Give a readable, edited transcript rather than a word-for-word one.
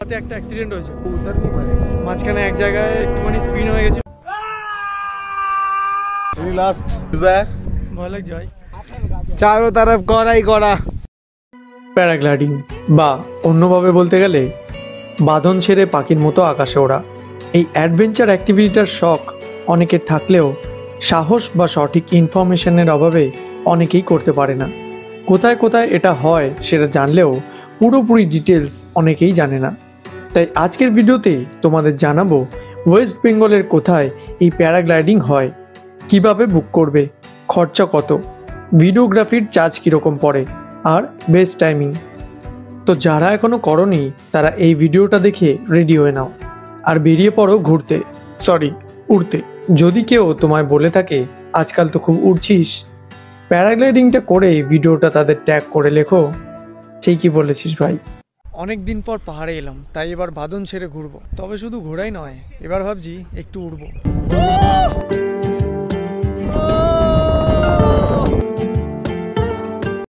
রাতে একটা অ্যাক্সিডেন্ট হয়েছে, মাঝখানে এক জায়গায় একটুখানি স্পিন হয়ে গেছে, ভয় লাগছে ভাই। চারো তরফ করাই করা। প্যারাগ্লাইডিং বা অন্যভাবে বলতে গেলে বাঁধন ছেড়ে পাখির মতো আকাশে ওড়া, এই অ্যাডভেঞ্চার অ্যাক্টিভিটিটার শখ অনেকের থাকলেও সাহস বা সঠিক ইনফরমেশনের অভাবে অনেকেই করতে পারে না। কোথায় কোথায় এটা হয় সেটা জানলেও পুরোপুরি ডিটেলস অনেকেই জানে না। তাই আজকের ভিডিওতে তোমাদের জানাবো ওয়েস্ট বেঙ্গলের কোথায় এই প্যারাগ্লাইডিং হয়, কিভাবে বুক করবে, খরচা কত, ভিডিওগ্রাফির চার্জ কীরকম পড়ে, আর বেস্ট টাইমিং। তো যারা এখনও করনি তারা এই ভিডিওটা দেখে রেডি হয়ে নাও আর বেরিয়ে পড়ো ঘুরতে, উড়তে। যদি কেউ তোমায় বলে থাকে আজকাল তো খুব উড়ছিস, প্যারাগ্লাইডিংটা করে ভিডিওটা তাদের ট্যাগ করে লেখো, ঠিকই বলেছিস ভাই। অনেক দিন পর পাহাড়ে এলাম, তাই এবার বাঁধন ছেড়ে ঘুরবো। তবে শুধু ঘোরাই নয়, এবার ভাবছি একটু উড়বো।